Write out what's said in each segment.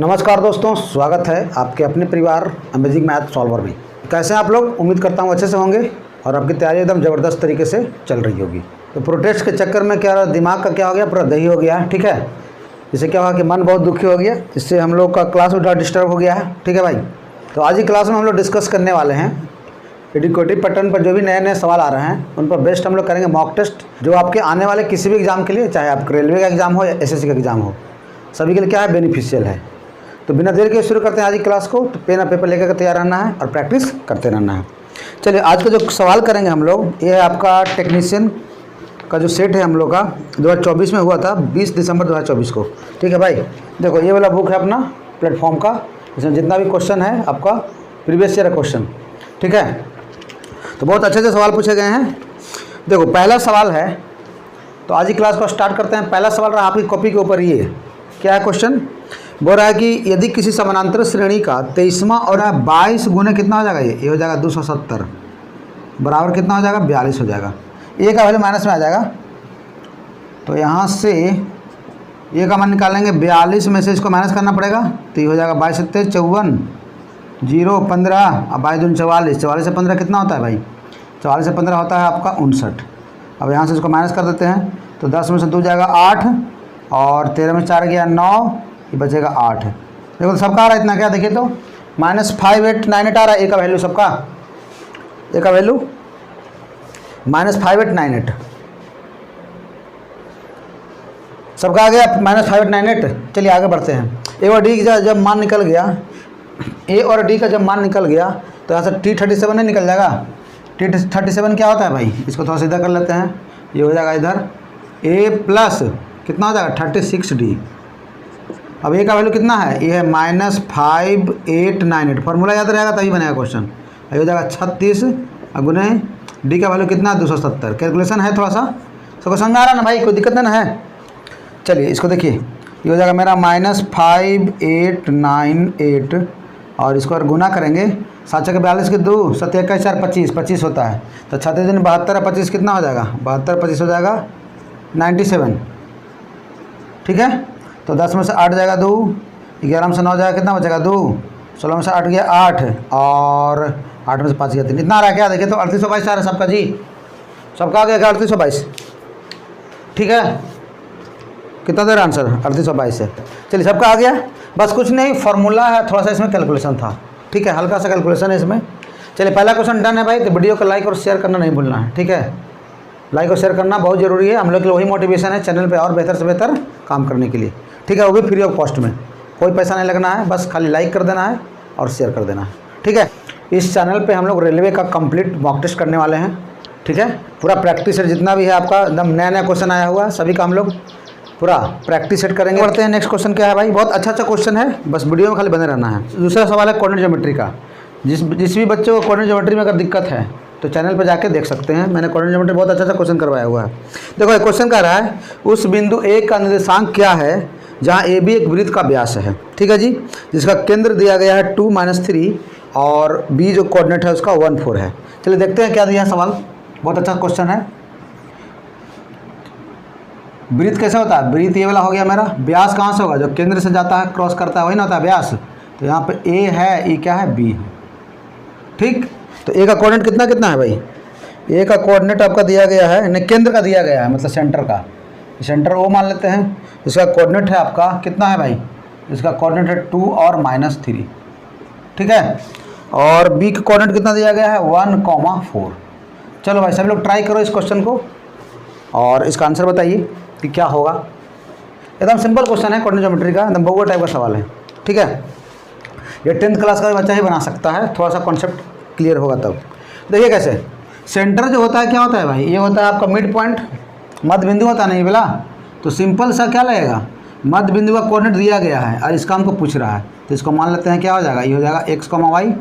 नमस्कार दोस्तों, स्वागत है आपके अपने परिवार अमेजिंग मैथ सॉल्वर में। कैसे हैं आप लोग? उम्मीद करता हूँ अच्छे से होंगे और आपकी तैयारी एकदम ज़बरदस्त तरीके से चल रही होगी। तो प्रोटेस्ट के चक्कर में क्या दिमाग का क्या हो गया, पूरा दही हो गया है। ठीक है, इससे क्या हुआ कि मन बहुत दुखी हो गया, इससे हम लोग का क्लास उठा डिस्टर्ब हो गया है। ठीक है भाई, तो आज की क्लास में हम लोग डिस्कस करने वाले हैं एडिक्वेटिव पैटर्न पर जो भी नए नए सवाल आ रहे हैं उन पर बेस्ट हम लोग करेंगे मॉक टेस्ट, जो आपके आने वाले किसी भी एग्जाम के लिए, चाहे आपका रेलवे का एग्जाम हो या एसएससी का एग्जाम हो, सभी के लिए क्या है, बेनिफिशियल है। तो बिना देर के शुरू करते हैं आज की क्लास को। तो पेन और पेपर लेकर तैयार रहना है और प्रैक्टिस करते रहना है। चलिए, आज का जो सवाल करेंगे हम लोग, ये है आपका टेक्नीशियन का जो सेट है हम लोग का 2024 में हुआ था, 20 दिसंबर 2024 को। ठीक है भाई, देखो ये वाला बुक है अपना प्लेटफॉर्म का, इसमें जितना भी क्वेश्चन है आपका प्रीवियस ईयर क्वेश्चन। ठीक है, तो बहुत अच्छे से सवाल पूछे गए हैं। देखो पहला सवाल है, तो आज की क्लास को स्टार्ट करते हैं। पहला सवाल रहा आपकी कॉपी के ऊपर, ये क्या है क्वेश्चन? बोल रहा है कि यदि किसी समानांतर श्रेणी का 23वां और 22 गुने कितना हो जाएगा, ये हो जाएगा 270 बराबर कितना हो जाएगा, 42 हो जाएगा। ए का वैल्यू माइनस में आ जाएगा, तो यहाँ से ए का मान निकालेंगे, 42 में से इसको माइनस करना पड़ेगा, तो ये हो जाएगा 22 7 54 0 15 और 22 दूनी 44, 44 से 15 कितना होता है भाई, 44 से 15 होता है आपका 59। अब यहाँ से इसको माइनस कर देते हैं, तो 10 में से 2 जाएगा 8 और 13 में 4 गया 9, ये बचेगा 8। देखो सबका आ रहा है इतना, क्या देखिए तो -5898 आ रहा है ए का वैल्यू, सबका ए का वैल्यू -5898 सबका आ गया -5898। चलिए आगे बढ़ते हैं। ए और डी का जब मान निकल गया, ए और डी का जब मान निकल गया तो यहाँ से T37 नहीं निकल जाएगा। T37 क्या होता है भाई, इसको थोड़ा सीधा कर लेते हैं, ये हो जाएगा इधर ए प्लस कितना हो जाएगा 36D। अब ए का वैल्यू कितना है, ये है -5898, फॉर्मूला याद रहेगा तभी बनेगा क्वेश्चन। ये हो जाएगा 36 गुने डी का वैल्यू कितना है 270। कैलकुलेशन है थोड़ा सा, सबको समझ आ रहा ना भाई, कोई दिक्कत नहीं ना है। चलिए इसको देखिए, ये हो जाएगा मेरा -5898 और इसको अगर गुना करेंगे 7 के 42 के 2 7 1 4 25 होता है, तो 36 दिन 72 और 25 कितना हो जाएगा, 72 25 हो जाएगा 97। ठीक है, तो 10 में से 8 जाएगा 2, 11 में से 9 जाएगा कितना बचेगा 2, 16 में से 8 गया 8 और 8 में से 5 गया 3, इतना आ रहा है क्या, देखिए तो 3822 आ रहा है सबका जी, सबका आ गया 3822। ठीक है, कितना दे रहा आंसर, 3822 है। चलिए सबका आ गया, बस कुछ नहीं, फार्मूला है, थोड़ा सा इसमें कैलकुलेशन था। ठीक है, हल्का सा कैलकुलेशन है इसमें। चलिए पहला क्वेश्चन डन है भाई, तो वीडियो को लाइक और शेयर करना नहीं भूलना है। ठीक है, लाइक और शेयर करना बहुत ज़रूरी है, हम लोग के लिए वही मोटिवेशन है चैनल पे और बेहतर से बेहतर काम करने के लिए। ठीक है, वो भी फ्री ऑफ कॉस्ट में, कोई पैसा नहीं लगना है, बस खाली लाइक कर देना है और शेयर कर देना है। ठीक है, इस चैनल पे हम लोग रेलवे का कंप्लीट मॉक टेस्ट करने वाले हैं। ठीक है, पूरा प्रैक्टिस सेट जितना भी है आपका, एकदम नया नया क्वेश्चन आया हुआ है, सभी का हम लोग पूरा प्रैक्टिस सेट करेंगे। बढ़ते हैं, नेक्स्ट क्वेश्चन क्या है भाई, बहुत अच्छा क्वेश्चन है, बस वीडियो में खाली बने रहना है। दूसरा सवाल है कोऑर्डिनेट ज्योमेट्री का। जिस भी बच्चे को कोऑर्डिनेट ज्योमेट्री में अगर दिक्कत है तो चैनल पर जाके देख सकते हैं, मैंने कोऑर्डिनेट ज्योमेट्री बहुत अच्छा क्वेश्चन करवाया हुआ है। देखो एक क्वेश्चन कह रहा है, उस बिंदु ए का निर्देशांक क्या है जहाँ ए बी एक वृत्त का व्यास है। ठीक है जी, जिसका केंद्र दिया गया है 2 - 3 और बी जो कोऑर्डिनेट है उसका 1 4 है। चलिए देखते हैं क्या दिया है सवाल, बहुत अच्छा क्वेश्चन है। वृत्त कैसे होता है, वृत्त ये वाला हो गया मेरा, व्यास कहाँ से होगा, जो केंद्र से जाता है क्रॉस करता है वही ना होता है व्यास। तो यहाँ पे ए है, ये क्या है, बी है। ठीक, तो ए का कोऑर्डिनेट कितना कितना है भाई, ए का कोऑर्डिनेट आपका दिया गया है, यानी केंद्र का दिया गया है, मतलब सेंटर का, सेंटर ओ मान लेते हैं। इसका कोऑर्डिनेट है आपका कितना है भाई, इसका कोऑर्डिनेट है 2 और -3। ठीक है, और बी का कोऑर्डिनेट कितना दिया गया है 1, 4। चलो भाई सब लोग ट्राई करो इस क्वेश्चन को और इसका आंसर बताइए कि क्या होगा। एकदम सिंपल क्वेश्चन है कोऑर्डिनेट ज्योमेट्री का, एकदम बहुआ टाइप का सवाल है। ठीक है, ये 10th क्लास का बच्चा ही बना सकता है, थोड़ा सा कॉन्सेप्ट क्लियर होगा तब। देखिए कैसे, सेंटर जो होता है क्या होता है भाई, ये होता है आपका मिड पॉइंट, मध्य बिंदु होता नहीं बोला, तो सिंपल सा क्या लगेगा, मध्य बिंदु का कोऑर्डिनेट दिया गया है और इसका हमको पूछ रहा है, तो इसको मान लेते हैं क्या हो जाएगा, ये हो जाएगा x, y।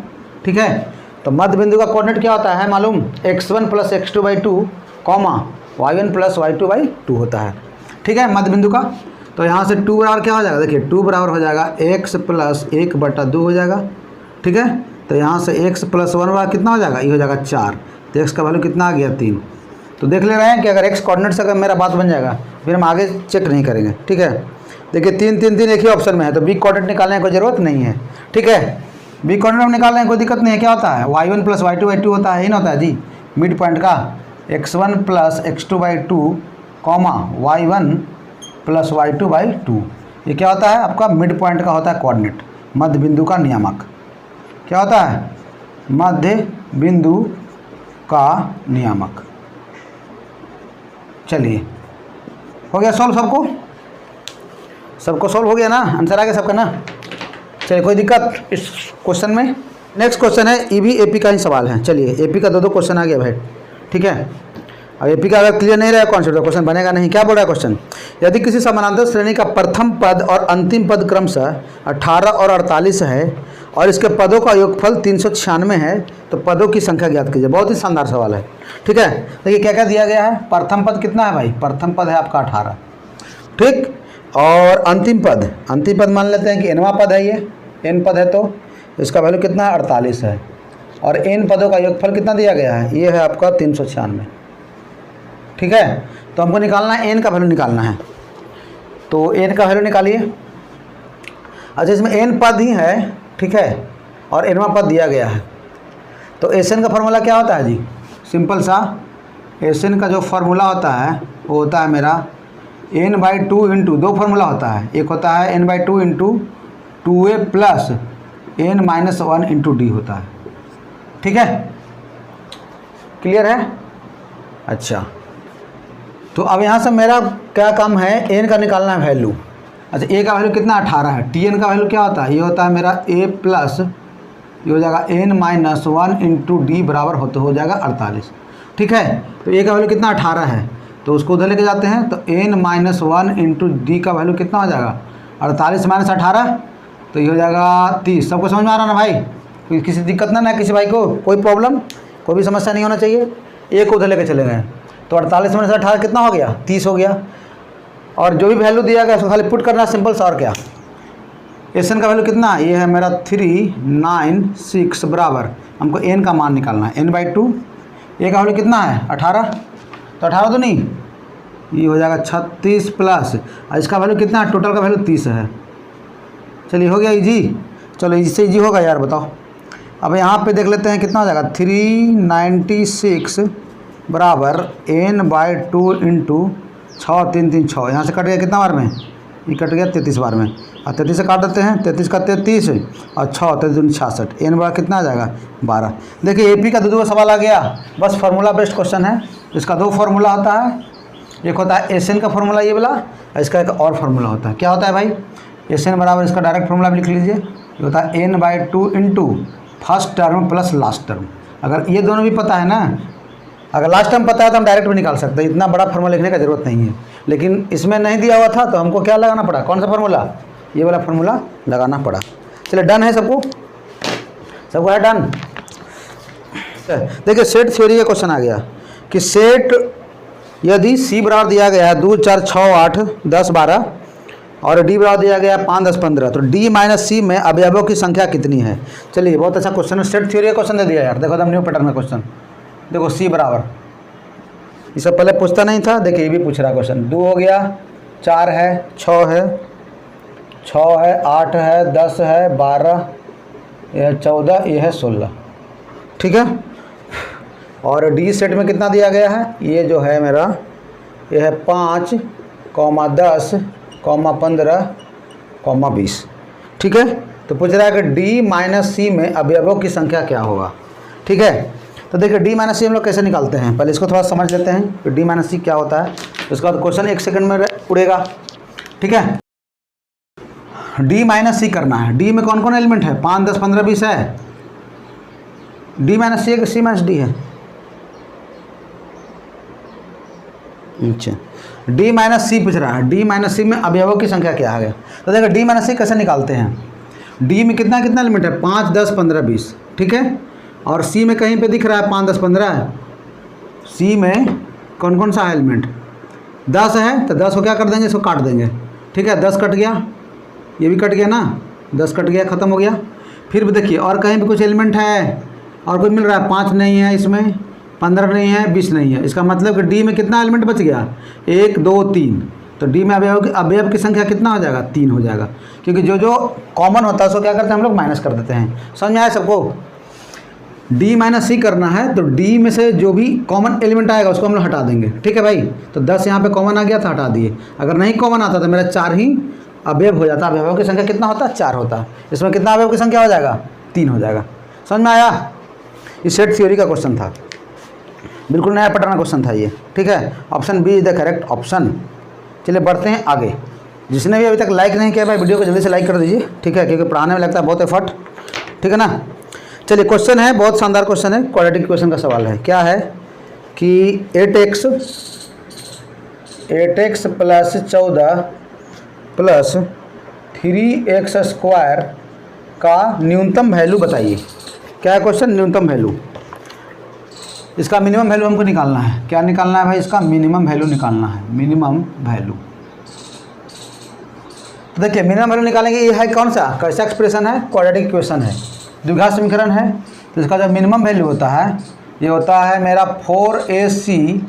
ठीक है, तो मध्य बिंदु का कोऑर्डिनेट क्या होता है मालूम, x1 + x2/2, y1 + y2/2 होता है। ठीक है, मध्य बिंदु का, तो यहाँ से 2 बराबर क्या हो जाएगा, देखिए 2 बराबर हो जाएगा x + 1/2 हो जाएगा। ठीक है, तो यहाँ से x + 1 बराबर कितना हो जाएगा, ये हो जाएगा 4, तो x का वैल्यू कितना आ गया 3। तो देख ले रहे हैं कि अगर x कोऑर्डिनेट से अगर मेरा बात बन जाएगा फिर हम आगे चेक नहीं करेंगे। ठीक है, देखिए 3 3 3 एक ही ऑप्शन में है, तो बी कोऑर्डिनेट निकालने की कोई ज़रूरत नहीं है। ठीक है, बी कोऑर्डिनेट निकालने की कोई दिक्कत नहीं है। क्या होता है, y1 + y2/2 होता है, ही ना होता है जी मिड पॉइंट का, x1 + x2/2 y1 + y2/2। ये क्या होता है आपका मिड पॉइंट का होता है कोऑर्डिनेट, मध्य बिंदु का नियामक। क्या होता है, मध्य बिंदु का नियामक। चलिए हो गया सॉल्व, सबको सॉल्व हो गया ना, आंसर आ गया सबका ना। चलिए कोई दिक्कत इस क्वेश्चन में। नेक्स्ट क्वेश्चन है, ये भी एपी का ही सवाल है। चलिए एपी का दो क्वेश्चन आ गया भाई। ठीक है, अब एपी का अगर क्लियर नहीं रहा कॉन्सेप्ट तो क्वेश्चन बनेगा नहीं। क्या बोल रहा है क्वेश्चन, यदि किसी समानांतर श्रेणी का प्रथम पद और अंतिम पद क्रमशः 18 और 48 है और इसके पदों का योगफल 396 है तो पदों की संख्या ज्ञात कीजिए। बहुत ही शानदार सवाल है। ठीक है, देखिए क्या क्या दिया गया है। प्रथम पद कितना है भाई, प्रथम पद है आपका 18, ठीक, और अंतिम पद मान लेते हैं कि nवां पद है, ये n पद है तो इसका वैल्यू कितना है 48 है, और n पदों का योगफल कितना दिया गया है, ये है आपका 396। ठीक है, तो हमको निकालना है n का वैल्यू निकालना है, तो n का वैल्यू निकालिए। अच्छा इसमें n पद ही है, ठीक है, और nवां पद दिया गया है, तो Sn का फॉर्मूला क्या होता है जी, सिंपल सा Sn का जो फार्मूला होता है वो होता है मेरा n/2 इंटू, दो फार्मूला होता है, एक होता है n/2 into 2a + n-1 into d होता है। ठीक है, क्लियर है। अच्छा तो अब यहाँ से मेरा क्या काम है, n का निकालना है वैल्यू। अच्छा a का वैल्यू कितना 18 है, tn का वैल्यू क्या होता है, ये होता है मेरा a प्लस ये हो जाएगा n-1 इंटू d बराबर हो जाएगा 48। ठीक है, तो a का वैल्यू कितना 18 है, तो उसको उधर लेके जाते हैं, तो n-1 इंटू डी का वैल्यू कितना हो जाएगा 48 - 18, तो ये हो जाएगा 30। सबको समझ में आ रहा ना भाई, कोई किसी दिक्कत ना किसी भाई को कोई प्रॉब्लम कोई भी समस्या नहीं होना चाहिए। एक उधर लेके चले गए, तो 48 - 18 कितना हो गया 30 हो गया, और जो भी वैल्यू दिया गया उसको खाली पुट करना सिंपल सा, और क्या। Sn का वैल्यू कितना, ये है मेरा 396 बराबर, हमको n का मान निकालना है n/2, a का वैल्यू कितना है 18, तो 18 तो नहीं, ये हो जाएगा 36 प्लस, इसका वैल्यू कितना है, टोटल का वैल्यू 30 है। चलिए हो गया इजी, चलो इससे इजी होगा यार बताओ। अब यहाँ पे देख लेते हैं कितना हो जाएगा, 396 बराबर n/2 इंटू 6 3 3 6, यहाँ से कट गया कितना बार में, ये कट गया 33 बार में, और 33 से काट देते हैं, 33 का 33 और 6 33 66, n बराबर कितना आ जाएगा 12। देखिए एपी का दो सवाल आ गया, बस फार्मूला बेस्ड क्वेश्चन है। इसका दो फार्मूला होता है, एक होता है Sn का फार्मूला ये वाला, और इसका एक और फार्मूला होता है। क्या होता है भाई, Sn बराबर इसका डायरेक्ट फार्मूला भी लिख लीजिए, ये होता है n/2 into first term plus last term. अगर ये दोनों भी पता है ना, अगर लास्ट टर्म पता है तो हम डायरेक्ट भी निकाल सकते हैं, इतना बड़ा फार्मूला लिखने का ज़रूरत नहीं है। लेकिन इसमें नहीं दिया हुआ था तो हमको क्या लगाना पड़ा, कौन सा फार्मूला, ये वाला फार्मूला लगाना पड़ा। चलिए डन है सबको है डन। देखिए सेट थ्योरी का क्वेश्चन आ गया कि सेट यदि C बराबर दिया गया है 2 4 6 8 10 12 और D बराबर दिया गया है 5 10 15, तो D - C में अवयवों की संख्या कितनी है। चलिए बहुत अच्छा क्वेश्चन है, सेट थ्योरी का क्वेश्चन दे दिया यार। देखो एकदम न्यू पैटर्न का क्वेश्चन, देखो C बराबर, इससे पहले पूछता नहीं था, देखिए ये भी पूछ रहा क्वेश्चन। 2 हो गया, 4 है, 6 है, 8 है, 10 है, 12, यह है 14, यह है 16। ठीक है, और डी सेट में कितना दिया गया है, ये जो है मेरा ये है 5, 10, 15, 20। ठीक है, तो पूछ रहा है कि D - C में अवयवों की संख्या क्या होगा। ठीक है, तो देखिए D - C हम लोग कैसे निकालते हैं, पहले इसको थोड़ा समझ लेते हैं कि D - C क्या होता है, उसके बाद क्वेश्चन 1 सेकंड में उड़ेगा। ठीक है, D - C करना है। D में कौन कौन एलिमेंट है, 5 10 15 20 है। D - C है कि C - D है, अच्छा D - C पूछ रहा है, D - C में अवयवों की संख्या क्या है। तो देखो D - C कैसे निकालते हैं, D में कितना एलिमेंट है, 5 10 15 20। ठीक है, और C में कहीं पे दिख रहा है 5 10 15 है, C में कौन कौन सा एलिमेंट 10 है, तो 10 को क्या कर देंगे, इसको काट देंगे। ठीक है, 10 कट गया, ये भी कट गया ना, 10 कट गया, ख़त्म हो गया। फिर भी देखिए और कहीं भी कुछ एलिमेंट है और कुछ मिल रहा है, 5 नहीं है इसमें, 15 नहीं है, 20 नहीं है। इसका मतलब कि D में कितना एलिमेंट बच गया, 1 2 3, तो डी में अवयव की संख्या कितना हो जाएगा? 3 हो जाएगा, क्योंकि जो जो कॉमन होता है उसको क्या करते हैं हम लोग? माइनस कर देते हैं। समझ में आया सबको? डी माइनस सी करना है तो डी में से जो भी कॉमन एलिमेंट आएगा उसको हम लोग हटा देंगे। ठीक है भाई? तो 10 यहाँ पे कॉमन आ गया था, हटा दिए। अगर नहीं कॉमन आता तो मेरा 4 ही अवयव हो जाता। अवयवों की संख्या कितना होता है? 4 होता है। इसमें कितना अवयव की संख्या हो जाएगा? 3 हो जाएगा। समझ में आया? ये सेट थ्योरी का क्वेश्चन था, बिल्कुल नया पैटर्न क्वेश्चन था ये। ठीक है? Option B is the correct option. चलिए बढ़ते हैं आगे। जिसने भी अभी तक लाइक नहीं किया भाई वीडियो को जल्दी से लाइक कर दीजिए। ठीक है? क्योंकि पढ़ाने में लगता है बहुत एफर्ट। ठीक है ना? चलिए क्वेश्चन है, बहुत शानदार क्वेश्चन है, क्वाड्रेटिक क्वेश्चन का सवाल है। क्या है कि 8x plus 14 plus 3x square का न्यूनतम वैल्यू बताइए। क्या है क्वेश्चन? न्यूनतम वैल्यू। इसका मिनिमम वैल्यू हमको निकालना है। क्या निकालना है भाई? इसका मिनिमम वैल्यू निकालना है। मिनिमम वैल्यू तो देखिए मिनिमम वैल्यू निकालेंगे। ये है कौन सा? कैसा एक्सप्रेशन है? क्वाड्रेटिक इक्वेशन है, द्विघात समीकरण है। तो इसका जो मिनिमम वैल्यू होता है ये होता है मेरा 4ac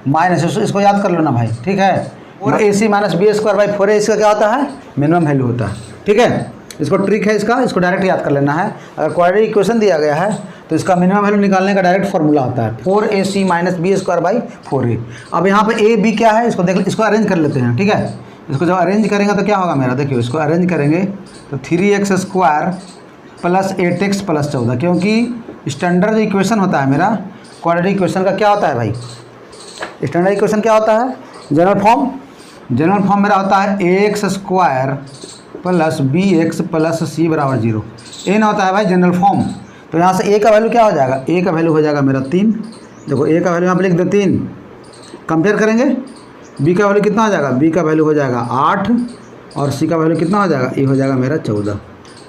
माइनस, इसको याद कर लो ना भाई। ठीक है? 4ac minus B square by 4ac का क्या होता है? मिनिमम वैल्यू होता है। ठीक है? इसको ट्रिक है इसको डायरेक्ट याद कर लेना है। अगर क्वाड्रेटिक इक्वेशन दिया गया है तो इसका मिनिमम वैल्यू निकालने का डायरेक्ट फॉर्मूला होता है 4ac minus B square by 4a। अब यहाँ पे ए बी क्या है इसको देख, इसको अरेंज कर लेते हैं। ठीक है? इसको जब अरेंज करेंगे तो क्या होगा मेरा? देखिए इसको अरेंज करेंगे तो 3x square plus 8x plus 14, क्योंकि स्टैंडर्ड जो इक्वेशन होता है मेरा क्वाड्रेटिक इक्वेशन का क्या होता है भाई? स्टैंडर्ड इक्वेशन क्या होता है? जनरल फॉर्म मेरा होता है ax square plus bx plus c बराबर 0। ए ना होता है भाई जनरल फॉर्म। तो यहाँ से a का वैल्यू क्या हो जाएगा? a का वैल्यू हो जाएगा मेरा 3। देखो a का वैल्यू यहाँ पर लिख दे 3। कंपेयर करेंगे b का वैल्यू कितना हो जाएगा? b का वैल्यू हो जाएगा 8 और c का वैल्यू कितना हो जाएगा? ये हो जाएगा मेरा 14।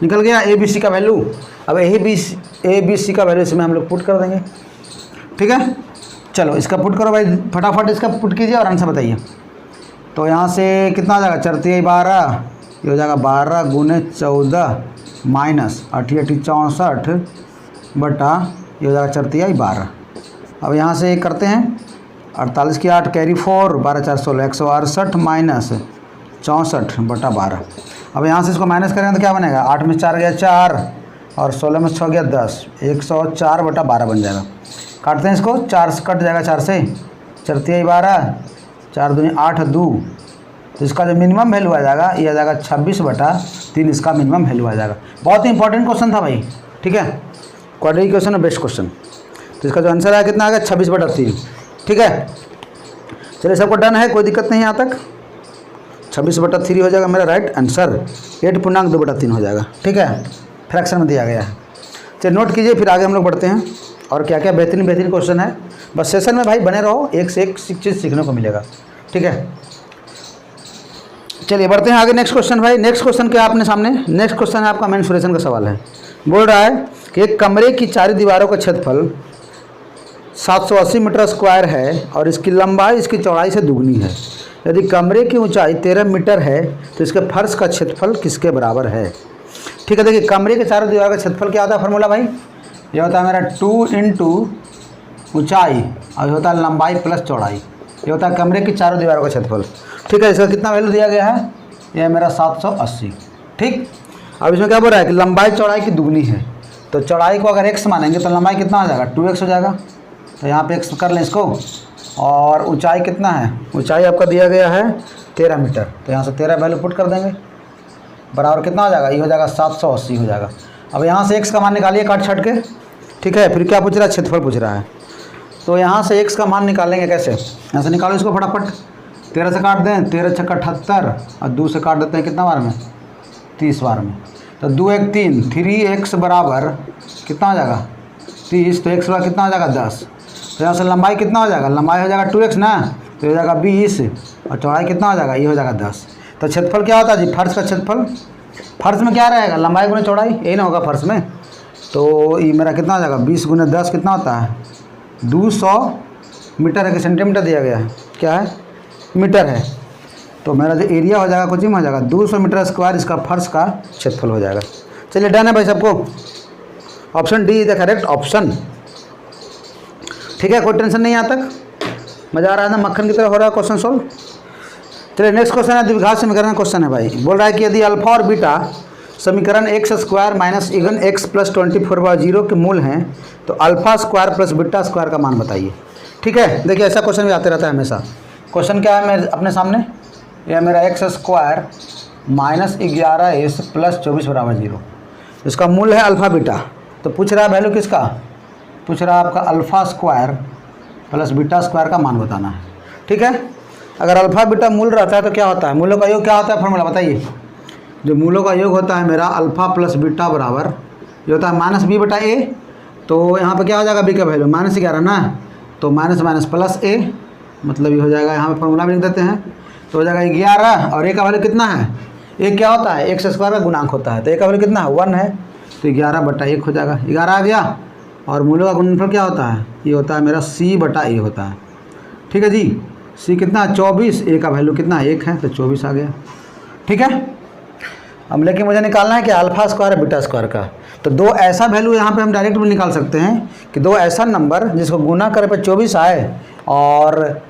निकल गया ए बी सी का वैल्यू। अब ए बी सी का वैल्यू इसमें हम लोग पुट कर देंगे। ठीक है? चलो इसका पुट करो भाई, फटाफट इसका पुट कीजिए और आंसर बताइए। तो यहाँ से कितना हो जाएगा? 4 12, ये हो जाएगा 12 गुने 14 माइनस 8 64 बटा ये हो जाएगा 4 12। अब यहाँ से करते हैं 48 की 8 कैरी 4 12 4 16 168 माइनस 64 बटा 12। अब यहाँ से इसको माइनस करेंगे तो क्या बनेगा? 8 में 4 गया 4 और 16 में 6 गया 10, 104 बटा 12 बन जाएगा। काटते हैं इसको, 4 से कट जाएगा 4 से, 4 12 4 दूनी 8 2। तो इसका जो मिनिमम वैल्यू आ जाएगा ये आ जाएगा 26 बटा 3, इसका मिनिमम वैल्यू आ जाएगा। बहुत ही इंपॉर्टेंट क्वेश्चन था भाई। ठीक है? क्वाड्रेटिक इक्वेशन है बेस्ट क्वेश्चन। तो इसका जो आंसर आया कितना आ गया? 26 बटा 3। ठीक है? चलिए सबको डन है, कोई दिक्कत नहीं यहाँ तक। 26 बटा 3 हो जाएगा मेरा राइट आंसर। 8.2 बटा 3 हो जाएगा। ठीक है? फ्रैक्शन में दिया गया है। चलिए नोट कीजिए, फिर आगे हम लोग बढ़ते हैं और क्या क्या बेहतरीन क्वेश्चन है। बस सेशन में भाई बने रहो, एक से एक चीज़ सीखने को मिलेगा। ठीक है? चलिए बढ़ते हैं आगे। नेक्स्ट क्वेश्चन भाई, नेक्स्ट क्वेश्चन क्या आपने सामने? नेक्स्ट क्वेश्चन है आपका मेंसुरेशन का सवाल है। बोल रहा है कि एक कमरे की चारों दीवारों का क्षेत्रफल 780 मीटर स्क्वायर है और इसकी लंबाई इसकी चौड़ाई से दुगनी है। यदि कमरे की ऊंचाई 13 मीटर है तो इसके फर्श का क्षेत्रफल किसके बराबर है? ठीक है? देखिए कमरे के चारों दीवारों का क्षेत्रफल क्या होता है? फार्मूला भाई ये होता है मेरा 2 इंटू ऊँचाई और ये होता है लंबाई प्लस चौड़ाई। ये होता है कमरे की चारों दीवारों का क्षेत्रफल। ठीक है? इसका कितना वैल्यू दिया गया है? ये है मेरा 780। ठीक? अब इसमें क्या बोल रहा है कि लंबाई चौड़ाई की दुगनी है। तो चौड़ाई को अगर x मानेंगे तो लंबाई कितना हो जाएगा? 2x हो जाएगा। तो यहाँ पे x कर लें इसको। और ऊंचाई कितना है? ऊंचाई आपका दिया गया है 13 मीटर। तो यहाँ से 13 वैल्यू पुट कर देंगे, बराबर कितना हो जाएगा? ये हो जाएगा 780 हो जाएगा। अब यहाँ से x का मान निकालिए काट छट के। ठीक है? फिर क्या पूछ रहा है? क्षेत्रफल पूछ रहा है। तो यहाँ से x का मान निकालेंगे कैसे? यहाँ से निकालो इसको फटाफट। 13 से काट दें, 13 छक्का 78 और 2 से काट देते हैं कितना बार में? 30 बार में। तो 2 1 3, 3x बराबर कितना हो जाएगा? 30। तो x बराबर कितना हो जाएगा? 10। तो यहाँ से लंबाई कितना हो जाएगा? लंबाई हो जाएगा 2x ना, तो हो जाएगा 20 और चौड़ाई कितना हो जाएगा? ये हो जाएगा 10। तो क्षेत्रफल क्या होता है जी? फर्श का क्षेत्रफल। फर्श में क्या रहेगा? लंबाई गुने चौड़ाई, यही ना होगा फर्श में। तो ये मेरा कितना हो जाएगा? 20 गुने 10 कितना होता है? 200 मीटर है कि सेंटीमीटर दिया गया है? क्या है? मीटर है। तो मेरा जो एरिया हो जाएगा कुछ ही हो जाएगा 200 मीटर स्क्वायर, इसका फर्श का क्षेत्रफल हो जाएगा। चलिए डन है भाई सबको। Option D is the correct option. ठीक है? कोई टेंशन नहीं यहाँ तक? मज़ा आ रहा है ना? मक्खन की तरह हो रहा है क्वेश्चन सोल्व। चलिए नेक्स्ट क्वेश्चन है द्विघात समीकरण क्वेश्चन है भाई। बोल रहा है कि यदि अल्फा और बीटा समीकरण x square minus eigen x plus 24/0 के मूल हैं तो alpha square plus beta square का मान बताइए। ठीक है, देखिए ऐसा क्वेश्चन भी आते रहता है हमेशा। क्वेश्चन क्या है मेरे अपने सामने, यह मेरा x square minus 11s plus 24/0, इसका मूल है अल्फ़ा बीटा। तो पूछ रहा है वैल्यू किसका, पूछ रहा है आपका alpha square plus beta square का मान बताना है। ठीक है, अगर अल्फ़ा बीटा मूल रहता है तो क्या होता है, मूलों का योग क्या होता है, फॉर्मूला बताइए। जो मूलों का योग होता है मेरा अल्फ़ा प्लस बीटा बराबर ये होता है माइनस बी बटा ए। तो यहाँ पे क्या हो जाएगा, बी का वैल्यू -11 ना, तो माइनस माइनस प्लस ए, मतलब ये हो जाएगा, यहाँ पे फॉर्मूला भी लिख देते हैं, तो हो जाएगा 11 और ए का वैल्यू कितना है, ए क्या होता है एक्स स्क्वायर का गुणांक होता है, तो ए का वैल्यू कितना है 1 है, तो 11/1 हो जाएगा, 11 आ गया। और मूलों का गुणनफल क्या होता है, ये होता है मेरा c/a होता है। ठीक है जी, c कितना है 24, ए का वैल्यू कितना 1 है, तो 24 आ गया। ठीक है, अब लेकिन मुझे निकालना है कि अल्फा स्क्वायर और बीटा स्क्वायर का। तो दो ऐसा वैल्यू यहाँ पे हम डायरेक्ट भी निकाल सकते हैं कि दो ऐसा नंबर जिसको गुना करे पर 24 आए और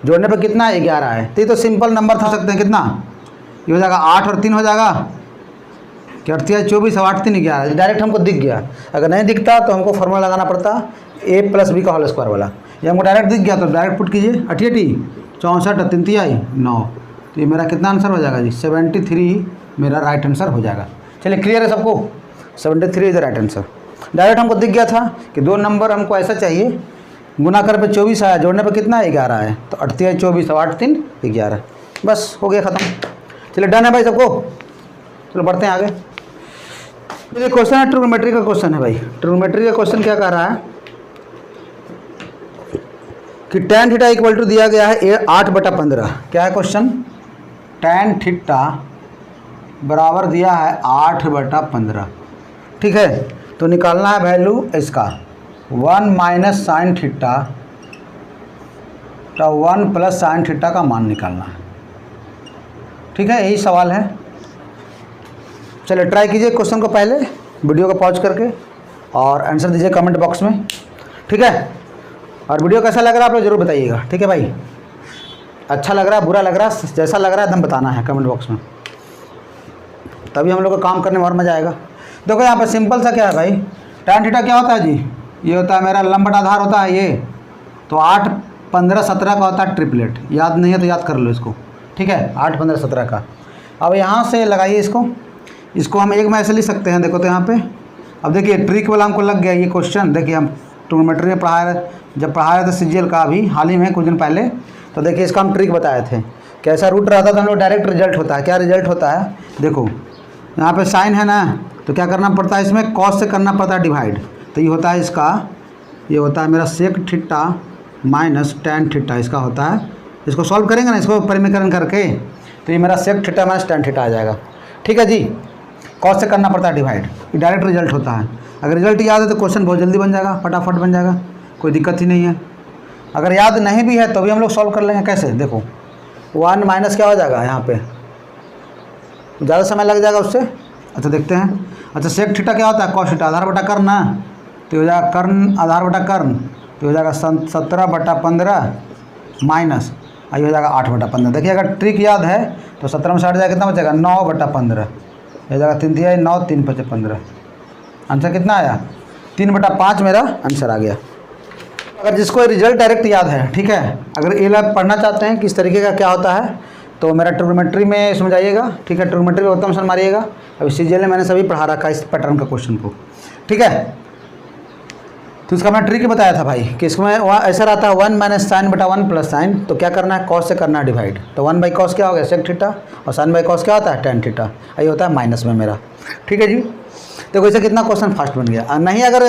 जोड़ने पर कितना 11 आए, तो ये तो सिंपल नंबर था सकते हैं, कितना ये हो जाएगा 8 और 3 हो जाएगा, क्या 24 और 8 3 11, डायरेक्ट हमको दिख गया। अगर नहीं दिखता तो हमको फॉर्मूला लगाना पड़ता a प्लस बी का होल स्क्वायर वाला, ये हमको डायरेक्ट दिख गया तो डायरेक्ट पुट कीजिए, 88 64 और 3 तिहाई 9, तो ये मेरा कितना आंसर हो जाएगा जी 73 मेरा राइट आंसर हो जाएगा। चलिए क्लियर है सबको, 73 is the right answer. Direct हमको दिख गया था कि दो नंबर हमको ऐसा चाहिए, गुना कर पे 24 आया, जोड़ने पे कितना 11 है, तो 88 24 और 8 3 11, बस हो गया ख़त्म। चलिए डन है भाई सबको, चलो बढ़ते हैं आगे। ये क्वेश्चन है ट्रिग्नोमेट्री का क्वेश्चन है भाई। ट्रिग्नोमेट्री का क्वेश्चन क्या कह रहा है कि tan थीटा इक्वल टू दिया गया है 8/15। क्या है क्वेश्चन, tan थीटा बराबर दिया है 8/15। ठीक है, तो निकालना है वैल्यू इसका 1 माइनस साइन थीटा तो 1 प्लस साइन थीटा का मान निकालना है। ठीक है, यही सवाल है। चलिए ट्राई कीजिए क्वेश्चन को, पहले वीडियो को पॉज करके और आंसर दीजिए कमेंट बॉक्स में। ठीक है, और वीडियो कैसा लग रहा है आप लोग जरूर बताइएगा। ठीक है भाई, अच्छा लग रहा है बुरा लग रहा है जैसा लग रहा है एकदम बताना है कमेंट बॉक्स में, तभी हम लोग को काम करने में और मज़ा आएगा। देखो यहाँ पे सिंपल सा क्या है भाई, tan थीटा क्या होता है जी, ये होता है मेरा लंबवत आधार होता है ये, तो 8 15 17 का होता है ट्रिपलेट, याद नहीं है तो याद कर लो इसको। ठीक है, 8 15 17 का। अब यहाँ से लगाइए इसको हम एक में ऐसे लिख सकते हैं, देखो तो यहाँ पे। अब देखिए ट्रिक वाला हमको लग गया ये क्वेश्चन, देखिए हम ट्रिग्नोमेट्री में जब पढ़ा रहे थे सीजीएल का अभी हाल ही में कुछ दिन पहले, तो देखिए इसका हम ट्रिक बताए थे, कैसा रूट रहता था हम लोग डायरेक्ट रिजल्ट होता है। क्या रिजल्ट होता है, देखो यहाँ पे साइन है ना, तो क्या करना पड़ता है इसमें कॉस से करना पड़ता है डिवाइड, तो ये होता है इसका, ये होता है मेरा sec theta minus tan theta, इसका होता है। इसको सॉल्व करेंगे ना इसको परिमीकरण करके, तो ये मेरा sec theta minus tan theta आ जाएगा। ठीक है जी, कॉस से करना पड़ता है डिवाइड, ये डायरेक्ट रिजल्ट होता है। अगर रिजल्ट याद है तो क्वेश्चन बहुत जल्दी बन जाएगा, फटाफट बन जाएगा, कोई दिक्कत ही नहीं है। अगर याद नहीं भी है तो भी हम लोग सॉल्व कर लेंगे। कैसे, देखो 1 माइनस क्या हो जाएगा यहाँ पे, ज़्यादा समय लग जाएगा उससे। अच्छा देखते हैं, अच्छा सेक थीटा क्या होता है, कॉस थीटा आधार बटा कर्ण ना, तो हो जाएगा कर्ण आधार बटा कर्ण, तो हो जाएगा 17/15 माइनस आई हो जाएगा 8/15। देखिए अगर ट्रिक याद है तो 17 में 60 जाएगा, कितना बचेगा 9/15, हो जाएगा 3 तिहाई 9 3 5 15, आंसर कितना आया 3/5 मेरा आंसर आ गया। अगर जिसको रिजल्ट डायरेक्ट याद है, ठीक है, अगर ए लैब पढ़ना चाहते हैं किस तरीके का क्या होता है तो मेरा ट्रिग्नोमेट्री में समझाइएगा। ठीक है, ट्रिग्नोमेट्री में उत्तम सन मारिएगा। अभी सीजीएल में मैंने सभी पढ़ा रखा है इस पैटर्न का क्वेश्चन को। ठीक है, तो इसका मैं ट्रिक बताया था भाई कि इसमें ऐसा रहता है 1 माइनस साइन बटा 1 प्लस साइन, तो क्या करना है कॉस से करना है डिवाइड, तो 1 बाई कॉस क्या हो गया सेक थीटा, और साइन बाई कॉस क्या होता है टैन थीटा, ये होता है माइनस में मेरा। ठीक है जी, देखो इसे कितना क्वेश्चन फास्ट बन गया। नहीं अगर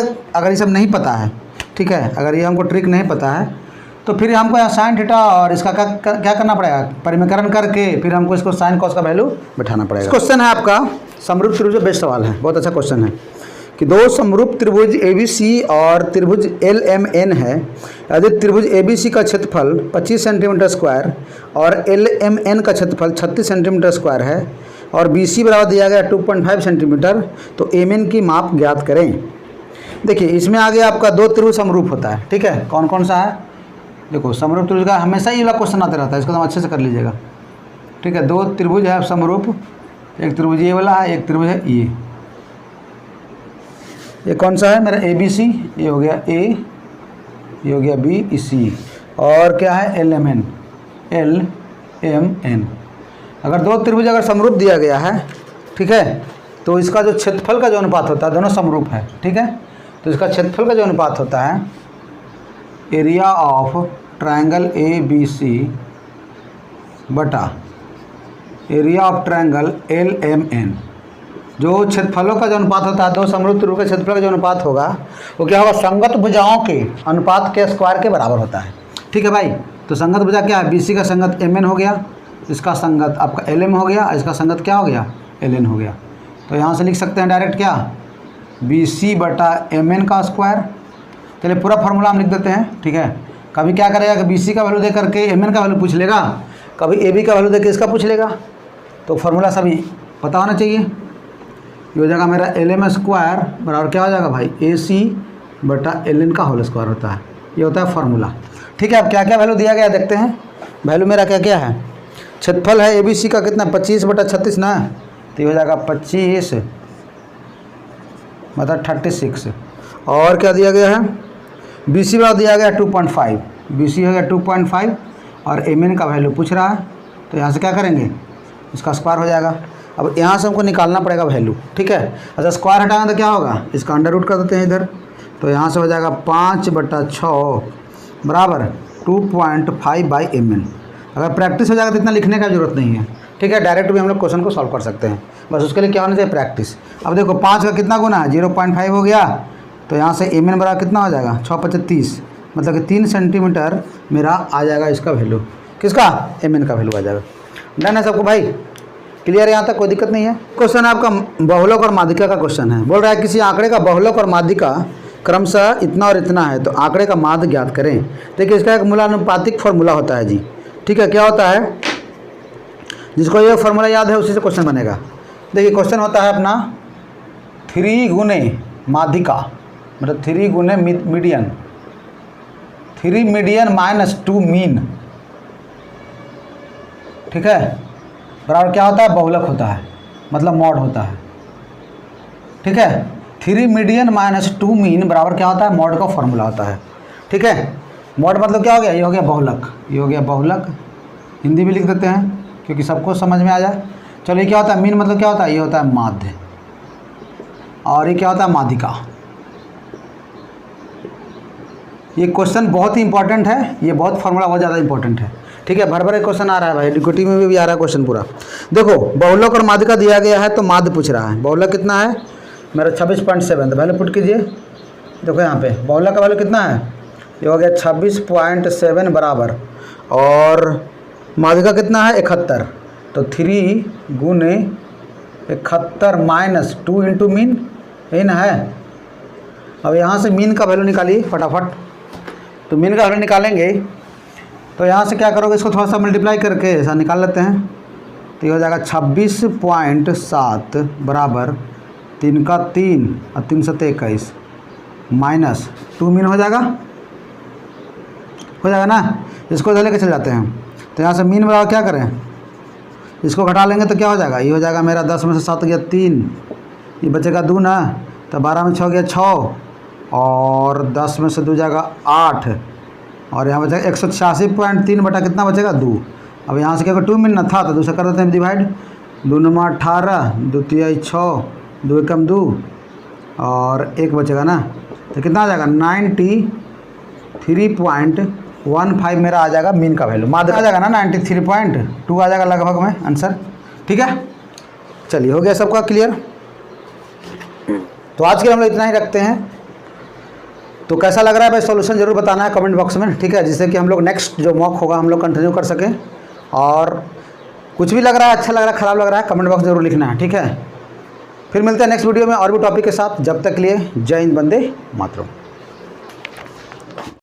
ये सब नहीं पता है, ठीक है, अगर ये हमको ट्रिक नहीं पता है तो फिर हमको यहाँ साइन थीटा और इसका क्या करना पड़ेगा, परिमीकरण करके फिर हमको इसको साइन कॉस का वैल्यू बैठाना पड़ेगा। क्वेश्चन है आपका समरूप त्रिभुज, बेस्ट सवाल है, बहुत अच्छा क्वेश्चन है कि दो समरूप त्रिभुज ABC और त्रिभुज LMN है। यदि त्रिभुज ABC का क्षेत्रफल 25 सेंटीमीटर स्क्वायर और LMN का क्षेत्रफल 36 सेंटीमीटर स्क्वायर है और BC बराबर दिया गया 2.5 सेंटीमीटर, तो MN की माप ज्ञात करें। देखिए इसमें आगे आपका दो त्रिभुज समरूप होता है। ठीक है, कौन कौन सा है, देखो समरूप त्रिभुज का हमेशा ही वाला क्वेश्चन आता रहता है, इसको तो अच्छे से कर लीजिएगा। ठीक है, दो त्रिभुज है समरूप, एक त्रिभुज ये वाला है, एक त्रिभुज है ये कौन सा है मेरा ABC, ये हो गया A, ये हो गया B, C, और क्या है LMN, LMN। अगर दो त्रिभुज अगर समरूप दिया गया है, ठीक है, तो इसका जो क्षेत्रफल का जो अनुपात होता है, दोनों समरूप है, ठीक है, तो इसका क्षेत्रफल का जो अनुपात होता है एरिया ऑफ ट्रायंगल ABC बटा एरिया ऑफ ट्रायंगल LMN। जो क्षेत्रफलों का जो अनुपात होता है, दो समरूप त्रिभुज के क्षेत्रफल का जो अनुपात होगा वो क्या होगा, संगत भुजाओं के अनुपात के स्क्वायर के बराबर होता है, ठीक है भाई। तो संगत भुजा क्या है, BC का संगत MN हो गया, इसका संगत आपका LM हो गया, इसका संगत क्या हो गया, LN हो गया। तो यहाँ से लिख सकते हैं डायरेक्ट क्या, BC बटा MN का स्क्वायर। चलिए पूरा फार्मूला हम लिख देते हैं, ठीक है। कभी क्या करेगा कि BC का वैल्यू दे करके MN का वैल्यू पूछ लेगा, कभी AB का वैल्यू दे के इसका पूछ लेगा, तो फार्मूला सभी पता होना चाहिए। ये हो जाएगा मेरा LM स्क्वायर बराबर क्या हो जाएगा भाई, AC बटा LN का होल स्क्वायर होता है, ये होता है फार्मूला, ठीक है। अब क्या क्या वैल्यू दिया गया देखते हैं। वैल्यू मेरा क्या क्या है, क्षेत्रफल है ABC का कितना 25 बटा 36 ना, तो ये हो जाएगा 25 मतलब 36। और क्या दिया गया है, BC का दिया गया 2.5, BC हो गया 2.5 और MN का वैल्यू पूछ रहा है, तो यहाँ से क्या करेंगे, इसका स्क्वायर हो जाएगा। अब यहाँ से हमको निकालना पड़ेगा वैल्यू, ठीक है। अच्छा स्क्वायर हटाएंगे तो क्या होगा, इसका अंडर रूट कर देते हैं इधर, तो यहाँ से हो जाएगा 5 बटा 6 बराबर 2.5/MN। अगर प्रैक्टिस हो जाएगा तो इतना लिखने का जरूरत नहीं है, ठीक है, डायरेक्ट भी हम लोग क्वेश्चन को सॉल्व कर सकते हैं, बस उसके लिए क्या होना चाहिए, प्रैक्टिस। अब देखो 5 का कितना गुना है, 0.5 हो गया, तो यहाँ से MN बराबर कितना हो जाएगा 6×25, मतलब कि 3 सेंटीमीटर मेरा आ जाएगा इसका वैल्यू, किसका, MN का वैल्यू आ जाएगा। डन है सबको भाई, क्लियर है, यहाँ तक कोई दिक्कत नहीं है। क्वेश्चन आपका बहुलक और माध्यिका का क्वेश्चन है, बोल रहा है किसी आंकड़े का बहुलक और माध्यिका क्रमशः इतना और इतना है, तो आंकड़े का माध्य ज्ञात करें। देखिए इसका एक मूलानुपातिक फॉर्मूला होता है जी, ठीक है। क्या होता है, जिसको ये फार्मूला याद है उसी से क्वेश्चन बनेगा। देखिए क्वेश्चन होता है अपना 3 गुने माध्यिका, मतलब 3 गुने मीडियन, 3 मीडियन माइनस 2 मीन, ठीक है, बराबर क्या होता है, बहुलक होता है, मतलब मॉड होता है, ठीक है। 3 मीडियन माइनस 2 मीन बराबर क्या होता है, मॉड का फॉर्मूला होता है, ठीक है। मॉड मतलब क्या हो गया, ये हो गया बहुलक, ये हो गया बहुलक, हिंदी भी लिख देते हैं क्योंकि सबको समझ में आ जाए। चलो ये क्या होता है, मीन मतलब क्या होता है, ये होता है माध्य, और ये क्या होता है, माध्यिका। ये क्वेश्चन बहुत ही इंपॉर्टेंट है, ये बहुत फार्मूला बहुत ज़्यादा इंपॉर्टेंट है, ठीक है। भर भर क्वेश्चन आ रहा है भाई, डिक्वेटिव में भी आ रहा है क्वेश्चन पूरा। देखो बहुलक और माध्यिका दिया गया है, तो माध्य पूछ रहा है। बहुलक कितना है मेरा 26.7, तो वैल्यू पुट कीजिए। देखो यहाँ पे बहुलक का वैल्यू कितना है, ये हो गया 26.7 बराबर, और माध्यिका कितना है 71, तो 3 गुने 71 माइनस 2 इंटू मीन, यही ना है। अब यहाँ से मीन का वैल्यू निकालिए फटाफट, तो मीन का वैल्यू निकालेंगे तो यहाँ से क्या करोगे, इसको थोड़ा सा मल्टीप्लाई करके ऐसा निकाल लेते हैं, तो ये हो जाएगा 26.7 बराबर 3 का 3 और 3 7 21 माइनस 2 मीन हो जाएगा ना। इसको इधर लेके चल जाते हैं, तो यहाँ से मीन बराबर क्या करें, इसको घटा लेंगे तो क्या हो जाएगा, ये हो जाएगा मेरा 10 में से 7 गया 3, ये बचेगा 2 ना, तो 12 में 6 गया 6, और 10 में से 2 जाएगा 8, और यहाँ बचेगा 186.3 बटा कितना बचेगा 2। अब यहाँ से क्या 2 मीन ना था, तो 2 से कर देते हैं डिवाइड, 2 9 18, 2 3 6, 2 एकम 2, और 1 बचेगा ना, तो कितना आ जाएगा 93.15 मेरा आ जाएगा मीन का वैल्यू, माध्य आ जाएगा ना 93.2 आ जाएगा लगभग में आंसर, ठीक है। चलिए हो गया सबका क्लियर। तो आज के हम लोग इतना ही रखते हैं। तो कैसा लग रहा है भाई, सॉल्यूशन जरूर बताना है कमेंट बॉक्स में, ठीक है, जिससे कि हम लोग नेक्स्ट जो मॉक होगा हम लोग कंटिन्यू कर सकें। और कुछ भी लग रहा है, अच्छा लग रहा है, ख़राब लग रहा है, कमेंट बॉक्स जरूर लिखना है, ठीक है। फिर मिलते हैं नेक्स्ट वीडियो में और भी टॉपिक के साथ। जब तक के लिए जय हिंद, वंदे मातरम।